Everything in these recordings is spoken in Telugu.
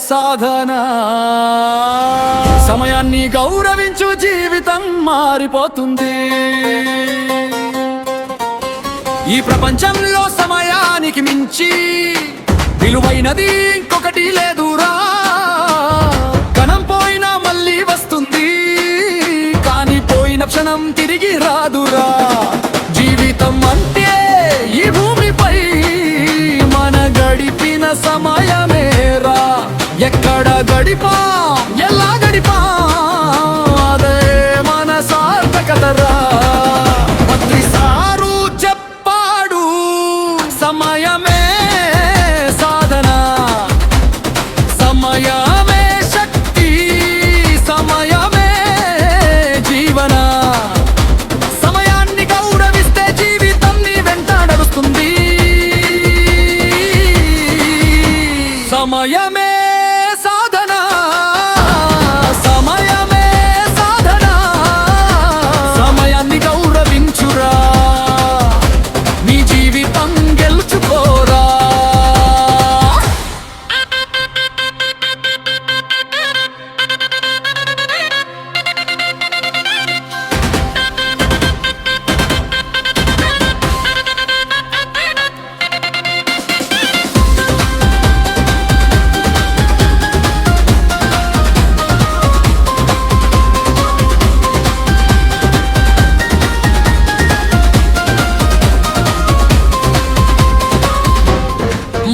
సాధన. సమయాన్ని గౌరవించు, జీవితం మారిపోతుంది. ఈ ప్రపంచంలో సమయానికి మించి విలువైనది ఇంకొకటి లేదురా. కణం పోయినా మళ్ళీ వస్తుంది, కానీ పోయిన క్షణం తిరిగి రాదురా. జీవితం అంటే ఈ భూమిపై మన గడిపిన సమయమేరా. ఎక్కడ గడిపాం, ఎలా గడిపాం, అదే మన సార్థకతరా. మంత్రి సారు చెప్పాడు, సమయమే సాధన, సమయమే శక్తి, సమయమే జీవన. సమయాన్ని గౌరవిస్తే జీవితం నీ వెంట నడుస్తుంది. సమయమే సాధన, సమయమే సాధన. సమయాన్ని గౌరవించురా, నీ జీవితం గెలుచుకోరా.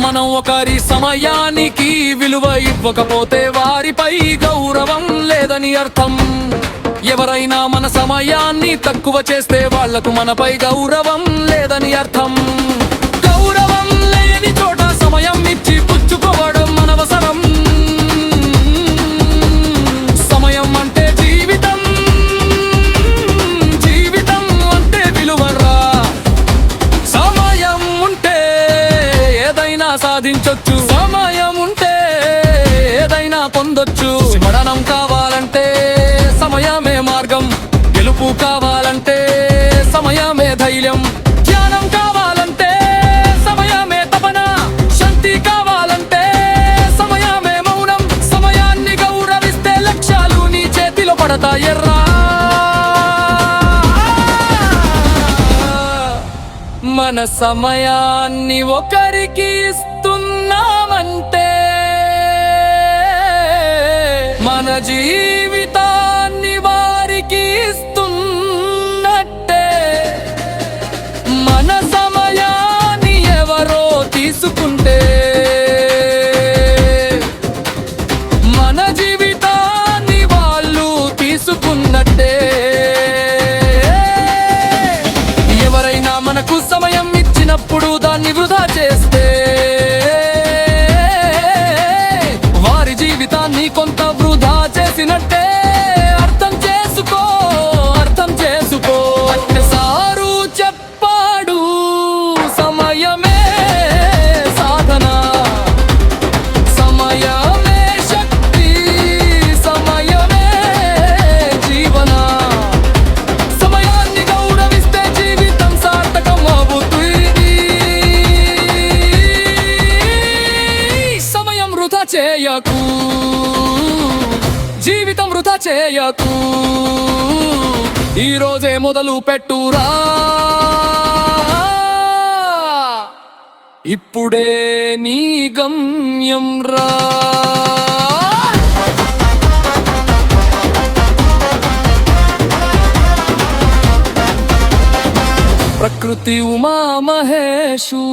మనం ఒకరి సమయానికి విలువ ఇవ్వకపోతే వారిపై గౌరవం లేదని అర్థం. ఎవరైనా మన సమయాన్ని తక్కువ చేస్తే వాళ్లకు మనపై గౌరవం లేదని అర్థం. గౌరవం లేని చోట సమయం ఇచ్చి పుచ్చుకోవడం అనవసరం. సమయం అంటే జీవితం, జీవితం అంటే విలువరా. సమయం ఉంటే ఏదైనా సాధించొచ్చు, సమయం ఉంటే ఏదైనా పొందొచ్చు. మరణం కావాలంటే సమయమే మార్గం, గెలుపు కావాలంటే సమయమే ధైర్యం, ధ్యానం కావాలంటే సమయమే తపన, శాంతి కావాలంటే సమయమే మౌనం. సమయాన్ని గౌరవిస్తే లక్ష్యాలు నీ చేతిలో పడతాయెర్రా. మన సమయాన్ని ఒకరికి ఇస్తున్నామంటే మన జీవితాన్ని వారికి ఇస్తున్నట్టే. మన సమయాన్ని ఎవరో తీసుకుంటే మన జీవితాన్ని వాళ్ళు తీసుకున్నట్టే. ఎవరైనా మనకు సమయం ఇచ్చినప్పుడు దాన్ని వృధా చేస్తే వారి జీవితాన్ని కొంత వృధా చేసినట్టే. అర్థం చేసుకో, అర్థం చేసుకో. సారు చెప్పాడు, సమయమే సాధన, సమయమే శక్తి, సమయమే జీవన. సమయాన్ని గౌరవిస్తే జీవితం సార్థకం అవుతుంది. సమయం వృధా చేయకు, జీవితం వృధా చేయకు. ఈ రోజే మొదలు పెట్టురా, ఇప్పుడే నీ గమ్యం రా. ప్రకృతి ఉమా మహేషు.